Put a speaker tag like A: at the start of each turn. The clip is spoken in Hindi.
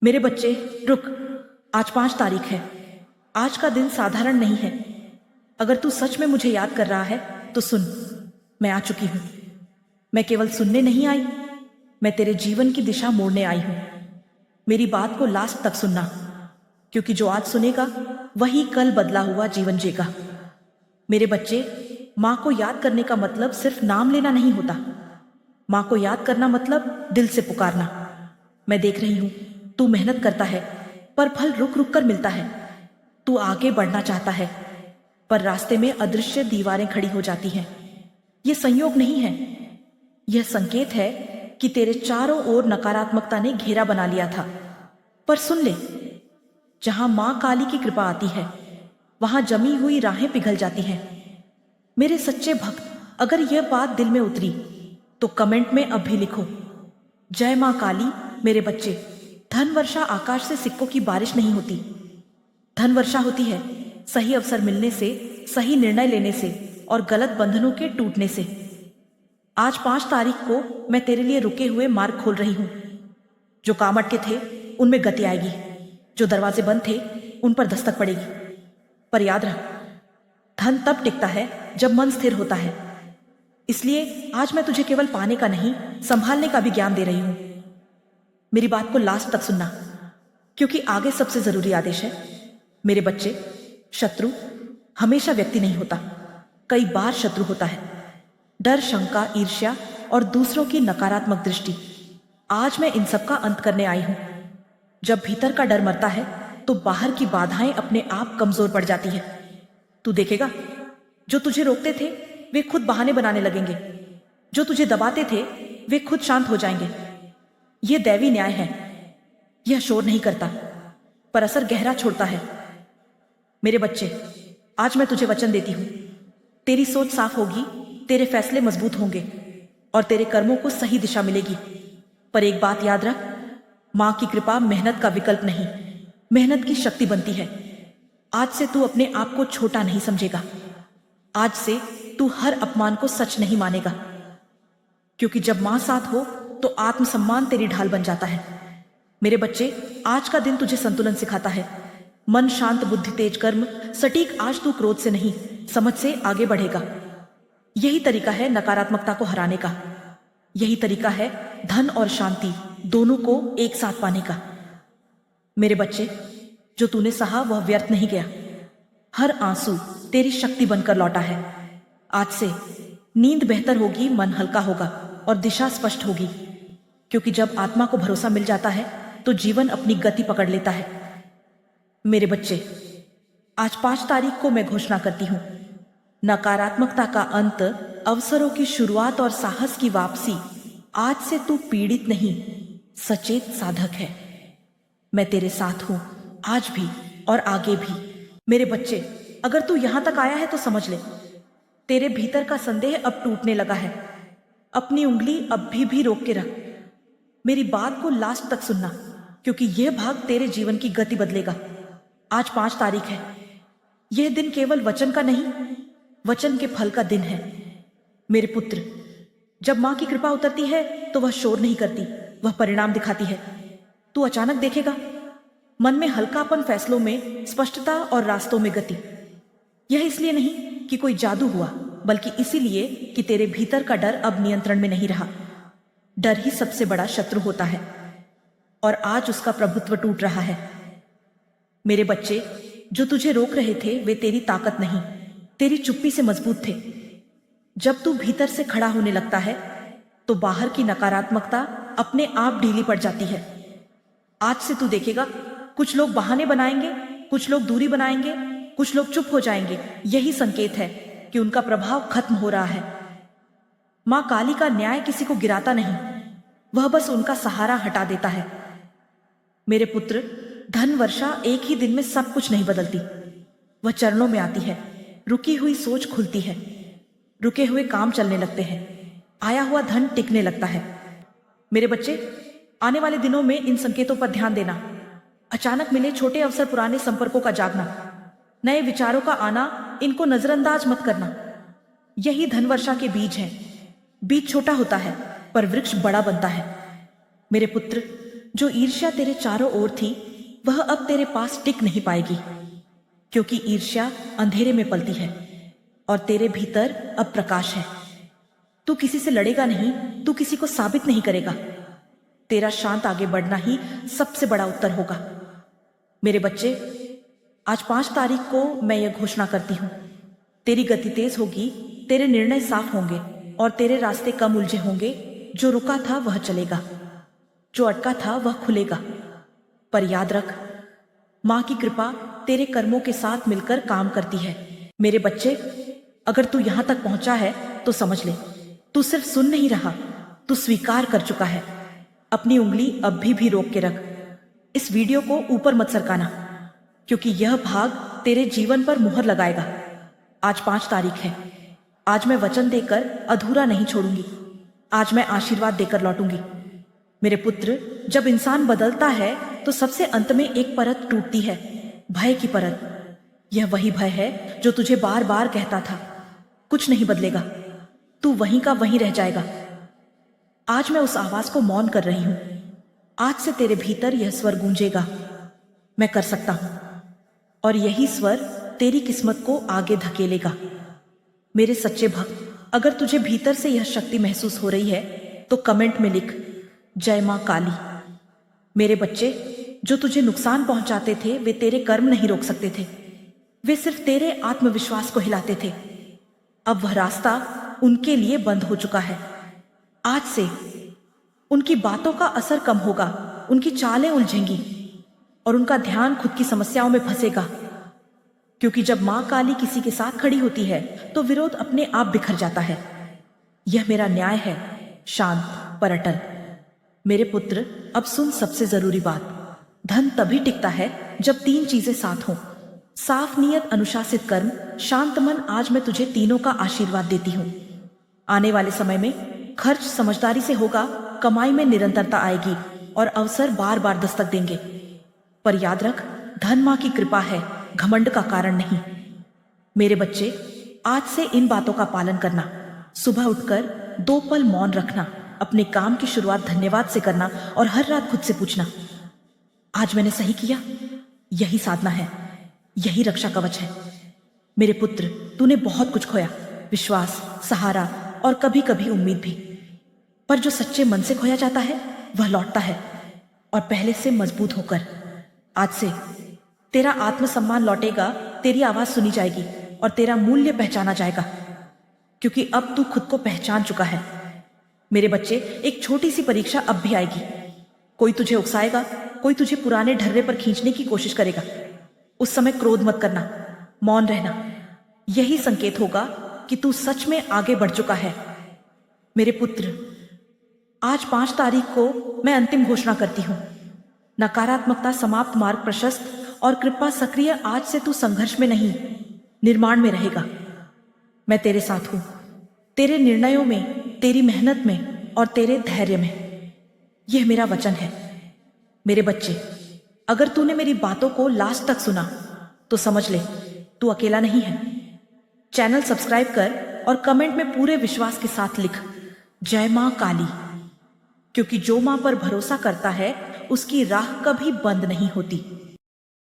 A: मेरे बच्चे, रुक। आज 5 तारीख है। आज का दिन साधारण नहीं है। अगर तू सच में मुझे याद कर रहा है तो सुन, मैं आ चुकी हूं। मैं केवल सुनने नहीं आई, मैं तेरे जीवन की दिशा मोड़ने आई हूं। मेरी बात को लास्ट तक सुनना, क्योंकि जो आज सुनेगा वही कल बदला हुआ जीवन जीगा। मेरे बच्चे, माँ को याद करने का मतलब सिर्फ नाम लेना नहीं होता। माँ को याद करना मतलब दिल से पुकारना। मैं देख रही हूं, तू मेहनत करता है पर फल रुक रुक कर मिलता है। तू आगे बढ़ना चाहता है पर रास्ते में अदृश्य दीवारें खड़ी हो जाती हैं। यह संयोग नहीं है, यह संकेत है कि तेरे चारों ओर नकारात्मकता ने घेरा बना लिया था। पर सुन ले, जहां मां काली की कृपा आती है वहां जमी हुई राहें पिघल जाती हैं। मेरे सच्चे भक्त, अगर यह बात दिल में उतरी तो कमेंट में अब भी लिखो, जय मां काली। मेरे बच्चे, धन वर्षा आकाश से सिक्कों की बारिश नहीं होती। धन वर्षा होती है सही अवसर मिलने से, सही निर्णय लेने से और गलत बंधनों के टूटने से। आज 5 तारीख को मैं तेरे लिए रुके हुए मार्ग खोल रही हूं। जो काम अटके थे उनमें गति आएगी, जो दरवाजे बंद थे उन पर दस्तक पड़ेगी। पर याद रख, धन तब टिकता है जब मन स्थिर होता है। इसलिए आज मैं तुझे केवल पाने का नहीं, संभालने का भी ज्ञान दे रही हूं। मेरी बात को लास्ट तक सुनना, क्योंकि आगे सबसे जरूरी आदेश है। मेरे बच्चे, शत्रु हमेशा व्यक्ति नहीं होता, कई बार शत्रु होता है। डर, शंका, ईर्ष्या और दूसरों की नकारात्मक दृष्टि। आज मैं इन सब का अंत करने आई हूं। जब भीतर का डर मरता है तो बाहर की बाधाएं अपने आप कमजोर पड़ जाती है। तू देखेगा, जो तुझे रोकते थे वे खुद बहाने बनाने लगेंगे, जो तुझे दबाते थे वे खुद शांत हो जाएंगे। यह दैवी न्याय है। यह शोर नहीं करता पर असर गहरा छोड़ता है। मेरे बच्चे, आज मैं तुझे वचन देती हूं, तेरी सोच साफ होगी, तेरे फैसले मजबूत होंगे और तेरे कर्मों को सही दिशा मिलेगी। पर एक बात याद रख, मां की कृपा मेहनत का विकल्प नहीं, मेहनत की शक्ति बनती है। आज से तू अपने आप को छोटा नहीं समझेगा। आज से तू हर अपमान को सच नहीं मानेगा, क्योंकि जब मां साथ हो तो आत्मसम्मान तेरी ढाल बन जाता है। मेरे बच्चे, आज का दिन तुझे संतुलन सिखाता है। मन शांत, बुद्धि तेज, कर्म सटीक। आज तू क्रोध से नहीं, समझ से आगे बढ़ेगा। यही तरीका है नकारात्मकता को हराने का। यही तरीका है धन और शांति दोनों को एक साथ पाने का। मेरे बच्चे, जो तूने सहा वह व्यर्थ नहीं गया। हर आंसू तेरी शक्ति बनकर लौटा है। आज से नींद बेहतर होगी, मन हल्का होगा और दिशा स्पष्ट होगी, क्योंकि जब आत्मा को भरोसा मिल जाता है तो जीवन अपनी गति पकड़ लेता है। मेरे बच्चे, आज 5 तारीख को मैं घोषणा करती हूं, नकारात्मकता का अंत, अवसरों की शुरुआत और साहस की वापसी। आज से तू पीड़ित नहीं, सचेत साधक है। मैं तेरे साथ हूं, आज भी और आगे भी। मेरे बच्चे, अगर तू यहां तक आया है तो समझ ले, तेरे भीतर का संदेह अब टूटने लगा है। अपनी उंगली अब भी रोक के रख। मेरी बात को लास्ट तक सुनना, क्योंकि यह भाग तेरे जीवन की गति बदलेगा। आज 5 तारीख है। यह दिन केवल वचन का नहीं, वचन के फल का दिन है। मेरे पुत्र, जब मां की कृपा उतरती है तो वह शोर नहीं करती, वह परिणाम दिखाती है। तू अचानक देखेगा, मन में हल्कापन, फैसलों में स्पष्टता और रास्तों में गति। यह इसलिए नहीं कि कोई जादू हुआ, बल्कि इसीलिए कि तेरे भीतर का डर अब नियंत्रण में नहीं रहा। डर ही सबसे बड़ा शत्रु होता है और आज उसका प्रभुत्व टूट रहा है। मेरे बच्चे, जो तुझे रोक रहे थे वे तेरी ताकत नहीं, तेरी चुप्पी से मजबूत थे। जब तू भीतर से खड़ा होने लगता है तो बाहर की नकारात्मकता अपने आप ढीली पड़ जाती है। आज से तू देखेगा, कुछ लोग बहाने बनाएंगे, कुछ लोग दूरी बनाएंगे, कुछ लोग चुप हो जाएंगे। यही संकेत है कि उनका प्रभाव खत्म हो रहा है। मां काली का न्याय किसी को गिराता नहीं, वह बस उनका सहारा हटा देता है। मेरे पुत्र, धन वर्षा एक ही दिन में सब कुछ नहीं बदलती, वह चरणों में आती है। रुकी हुई सोच खुलती है, रुके हुए काम चलने लगते हैं, आया हुआ धन टिकने लगता है। मेरे बच्चे, आने वाले दिनों में इन संकेतों पर ध्यान देना। अचानक मिले छोटे अवसर, पुराने संपर्कों का जागना, नए विचारों का आना, इनको नजरअंदाज मत करना। यही धन वर्षा के बीज हैं। बीज छोटा होता है पर वृक्ष बड़ा बनता है। मेरे पुत्र, जो ईर्ष्या तेरे चारों ओर थी वह अब तेरे पास टिक नहीं पाएगी, क्योंकि ईर्ष्या अंधेरे में पलती है और तेरे भीतर अब प्रकाश है। तू किसी से लड़ेगा नहीं, तू किसी को साबित नहीं करेगा। तेरा शांत आगे बढ़ना ही सबसे बड़ा उत्तर होगा। मेरे बच्चे, आज 5 तारीख को मैं यह घोषणा करती हूं, तेरी गति तेज होगी, तेरे निर्णय साफ होंगे और तेरे रास्ते कम उलझे होंगे। जो रुका था वह चलेगा, जो अटका था वह खुलेगा। पर याद रख, मां की कृपा तेरे कर्मों के साथ मिलकर काम करती है। मेरे बच्चे, अगर तू यहां तक पहुंचा है तो समझ ले, तू सिर्फ सुन नहीं रहा, तू स्वीकार कर चुका है। अपनी उंगली अब भी रोक के रख। इस वीडियो को ऊपर मत सरकाना, क्योंकि यह भाग तेरे जीवन पर मुहर लगाएगा। आज 5 तारीख है। आज मैं वचन देकर अधूरा नहीं छोड़ूंगी। आज मैं आशीर्वाद देकर लौटूंगी। मेरे पुत्र, जब इंसान बदलता है तो सबसे अंत में एक परत टूटती है, भय की परत। यह वही भय है जो तुझे बार बार कहता था, कुछ नहीं बदलेगा, तू वहीं का वहीं रह जाएगा। आज मैं उस आवाज को मौन कर रही हूं। आज से तेरे भीतर यह स्वर गूंजेगा, मैं कर सकता हूं। और यही स्वर तेरी किस्मत को आगे धकेलेगा। मेरे सच्चे भक्त, अगर तुझे भीतर से यह शक्ति महसूस हो रही है तो कमेंट में लिख, जय मां काली। मेरे बच्चे, जो तुझे नुकसान पहुंचाते थे वे तेरे कर्म नहीं रोक सकते थे, वे सिर्फ तेरे आत्मविश्वास को हिलाते थे। अब वह रास्ता उनके लिए बंद हो चुका है। आज से उनकी बातों का असर कम होगा, उनकी चालें उलझेंगी और उनका ध्यान खुद की समस्याओं में फंसेगा। क्योंकि जब मां काली किसी के साथ खड़ी होती है तो विरोध अपने आप बिखर जाता है। यह मेरा न्याय है, शांत पर अटल। मेरे पुत्र, अब सुन सबसे जरूरी बात। धन तभी टिकता है जब 3 चीजें साथ हों, साफ नीयत, अनुशासित कर्म, शांत मन। आज मैं तुझे तीनों का आशीर्वाद देती हूं। आने वाले समय में खर्च समझदारी से होगा, कमाई में निरंतरता आएगी और अवसर बार बार दस्तक देंगे। पर याद रख, धन मां की कृपा है, घमंड का कारण नहीं। मेरे बच्चे, आज से इन बातों का पालन करना। सुबह उठकर 2 पल मौन रखना, अपने काम की शुरुआत धन्यवाद से करना और हर रात खुद से पूछना, आज मैंने सही किया? यही साधना है, यही रक्षा कवच है। मेरे पुत्र, तूने बहुत कुछ खोया, विश्वास, सहारा और कभी कभी उम्मीद भी। पर जो सच्चे मन से खोया जाता है वह लौटता है, और पहले से मजबूत होकर। आज से तेरा आत्मसम्मान लौटेगा, तेरी आवाज सुनी जाएगी और तेरा मूल्य पहचाना जाएगा, क्योंकि अब तू खुद को पहचान चुका है। मेरे बच्चे, एक छोटी सी परीक्षा अब भी आएगी। कोई तुझे उकसाएगा, कोई तुझे पुराने ढर्रे पर खींचने की कोशिश करेगा। उस समय क्रोध मत करना, मौन रहना। यही संकेत होगा कि तू सच में आगे बढ़ चुका है। मेरे पुत्र, आज 5 तारीख को मैं अंतिम घोषणा करती हूं। नकारात्मकता समाप्त, मार्ग प्रशस्त और कृपा सक्रिय। आज से तू संघर्ष में नहीं, निर्माण में रहेगा। मैं तेरे साथ हूं, तेरे निर्णयों में, तेरी मेहनत में और तेरे धैर्य में। यह मेरा वचन है। मेरे बच्चे, अगर तूने मेरी बातों को लास्ट तक सुना तो समझ ले, तू अकेला नहीं है। चैनल सब्सक्राइब कर और कमेंट में पूरे विश्वास के साथ लिख, जय मां काली। क्योंकि जो मां पर भरोसा करता है उसकी राह कभी बंद नहीं होती।